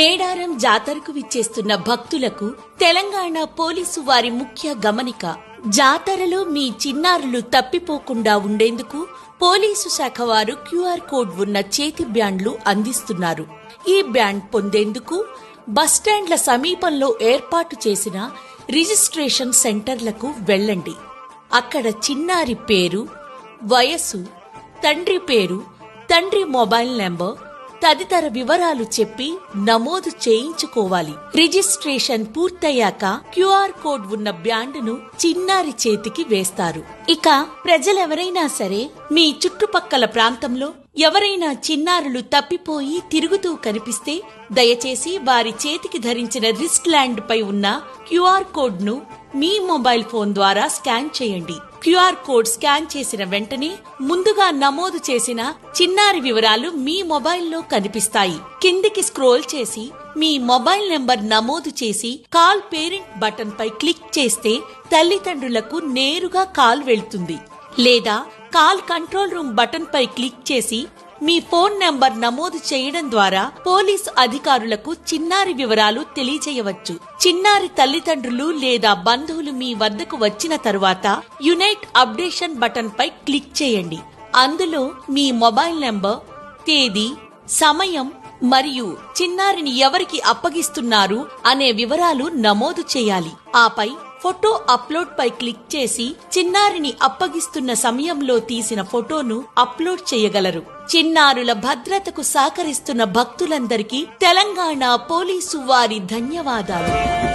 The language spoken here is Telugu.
మేడారం జాతరకు విచ్చేస్తున్న భక్తులకు తెలంగాణ పోలీసు వారి ముఖ్య గమనిక. జాతరలో మీ చిన్నారులు తప్పిపోకుండా ఉండేందుకు పోలీసు శాఖ వారు క్యూఆర్ కోడ్ ఉన్న చేతి బ్యాండ్లు అందిస్తున్నారు. ఈ బ్యాండ్ పొందేందుకు బస్టాండ్ల సమీపంలో ఏర్పాటు చేసిన రిజిస్ట్రేషన్ సెంటర్లకు వెళ్ళండి. అక్కడ చిన్నారి పేరు, వయస్సు, తండ్రి పేరు, తండ్రి మొబైల్ నెంబర్ తదితర వివరాలు చెప్పి నమోదు చేయించుకోవాలి. రిజిస్ట్రేషన్ పూర్తయ్యాక క్యూఆర్ కోడ్ ఉన్న బ్యాండును చిన్నారి చేతికి వేస్తారు. ఇక ప్రజలెవరైనా సరే మీ చుట్టుపక్కల ప్రాంతంలో ఎవరైనా చిన్నారులు తప్పిపోయి తిరుగుతూ కనిపిస్తే దయచేసి వారి చేతికి ధరించిన రిస్ట్ ల్యాండ్ పై ఉన్న క్యూఆర్ కోడ్ ను మీ మొబైల్ ఫోన్ ద్వారా స్కాన్ చేయండి. క్యూఆర్ కోడ్ స్కాన్ చేసిన వెంటనే ముందుగా నమోదు చేసిన చిన్నారి వివరాలు మీ మొబైల్లో కనిపిస్తాయి. కిందికి స్క్రోల్ చేసి మీ మొబైల్ నెంబర్ నమోదు చేసి కాల్ పేరెంట్ బటన్ పై క్లిక్ చేస్తే తల్లిదండ్రులకు నేరుగా కాల్ వెళ్తుంది. లేదా కాల్ కంట్రోల్ రూమ్ బటన్ పై క్లిక్ చేసి మీ ఫోన్ నెంబర్ నమోదు చేయడం ద్వారా పోలీసు అధికారులకు చిన్నారి వివరాలు తెలియజేయవచ్చు. చిన్నారి తల్లిదండ్రులు లేదా బంధువులు మీ వద్దకు వచ్చిన తరువాత యునైట్ అప్డేషన్ బటన్ పై క్లిక్ చేయండి. అందులో మీ మొబైల్ నెంబర్, తేదీ, సమయం మరియు చిన్నారిని ఎవరికి అప్పగిస్తున్నారు అనే వివరాలు నమోదు చేయాలి. ఆపై ఫోటో అప్లోడ్ పై క్లిక్ చేసి చిన్నారిని అప్పగిస్తున్న సమయంలో తీసిన ఫోటోను అప్లోడ్ చేయగలరు. చిన్నారుల భద్రతకు సహకరిస్తున్న భక్తులందరికీ తెలంగాణ పోలీసు వారి ధన్యవాదాలు.